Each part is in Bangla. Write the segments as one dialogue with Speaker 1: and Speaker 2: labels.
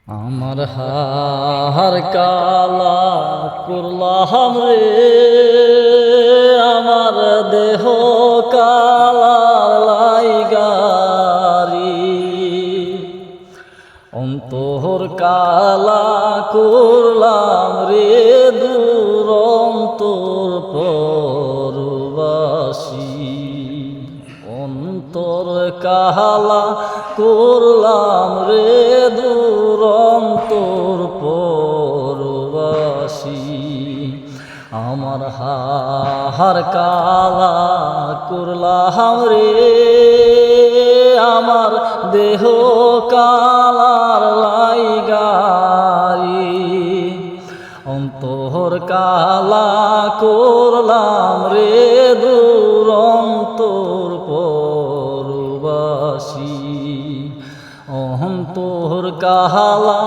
Speaker 1: আমার হার কালা করলাম রে, আমার দেহ কালা লাইগারি, অন্তর কালা করলাম রে দূর অন্তর পরবাসী, অন্তর কালা করলাম রে দূর অন্তর পরবাসী। আমার হার কালা করলাম রে, আমার দেহ কালার লাইগারি, অন্তর কালা করলাম রে দূর অন্তর পরবাসী, অন্তর কালা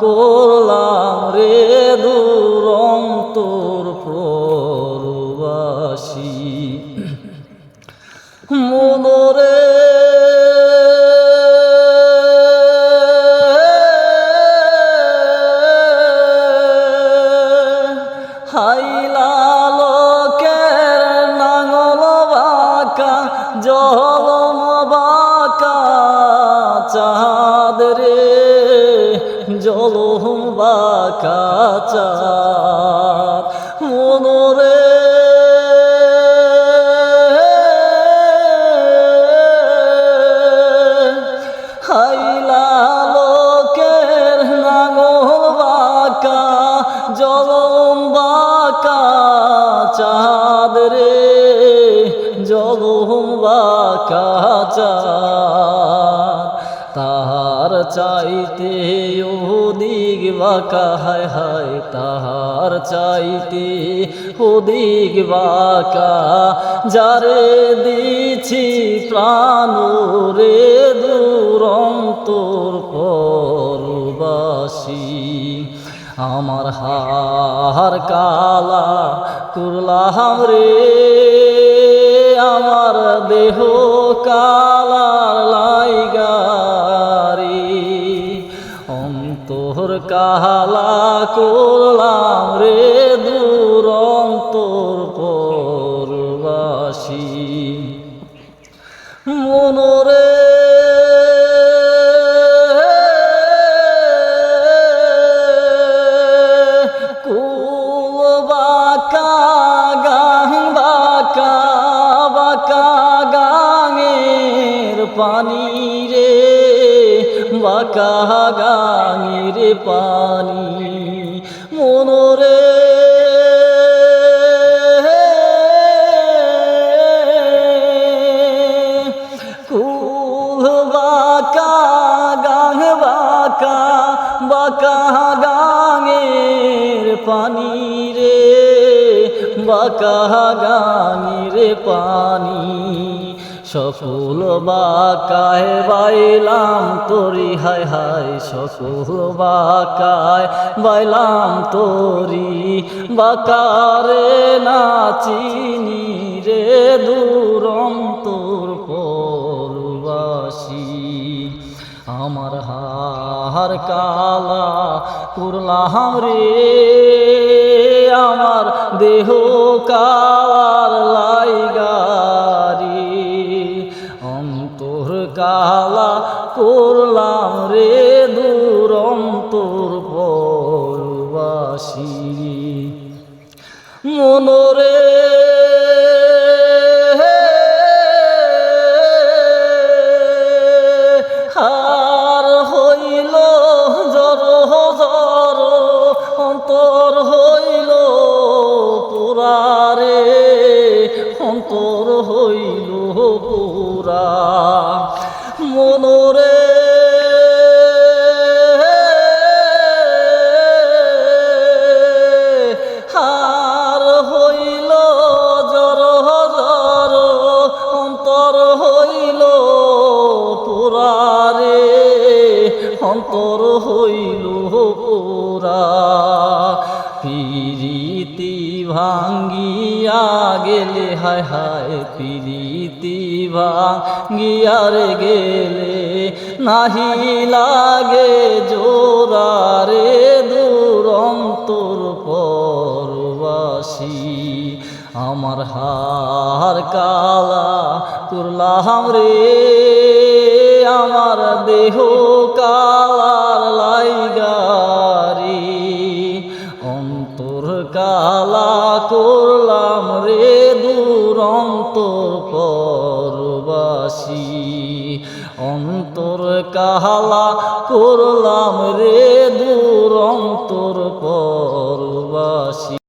Speaker 1: করলাম রে দূর অন্তর পরবাসী। মনরে হাইলা লোকের নাঙল বাঁকা, জলম বাঁকা চাঁদ রে, জলম বাঁকা চাঁদ। মনরে হাইলা লোকের নাঙল বাঁকা, জলম বাঁকা চাঁদ রে, জলম বাঁকা চাঁদ। তাহার চাইতে ওদিক বাঁকা, হায় হায় তাহার চাইতে ওদিক বাঁকা, যারে দিছি প্রাণ রে দূর অন্তর পরবাসী। আমার হার কালা করলাম রে, আমার দেহ কালার লাইগারি, অন্তর কালা করলাম রে দূর অন্তর পরবাসী। মনরে কুল বাঁকা গাং বাঁকা, বাঁকা গাঙের পানি রে, বাঁকা গাঙের পানি। মনরে কুল বাঁকা গাং বাঁকা, বাঁকা গাঙের পানি রে, বাঁকা গাঙের পানি। সকল বাঁকায় বাইলাম তোরি, হায় হায় সকল বাঁকায় বাইলাম তোরি, বাঁকারে নাচিনি রে দূর অন্তর পরবাসী। আমার হার কালা করলাম রে, আমার দেহ কালার লাইগারি, অন্তর কালা করলাম রে দূর অন্তর পরবাসী। মনরে হার হইল জর জর, অন্তর হইল পুরা রে, অন্তর হইল পুরা। মনরে হার হইল জর জর, অন্তর হইল পুরা রে, অন্তর হইল পুরা। পিরিতি ভাঙ্গিয়া গেলে, হায় হায় পিরিতি ভাঙ্গিয়ার গেলে, নাহি লাগে জোড়া আমার হার কালা করলাম রে আমার দেহ কালার লাইগারি অন্তর কালা করলাম রে দুরন্তর পরবাসী অন্তর কালা করলাম রে দুরন্তর পরবাসী।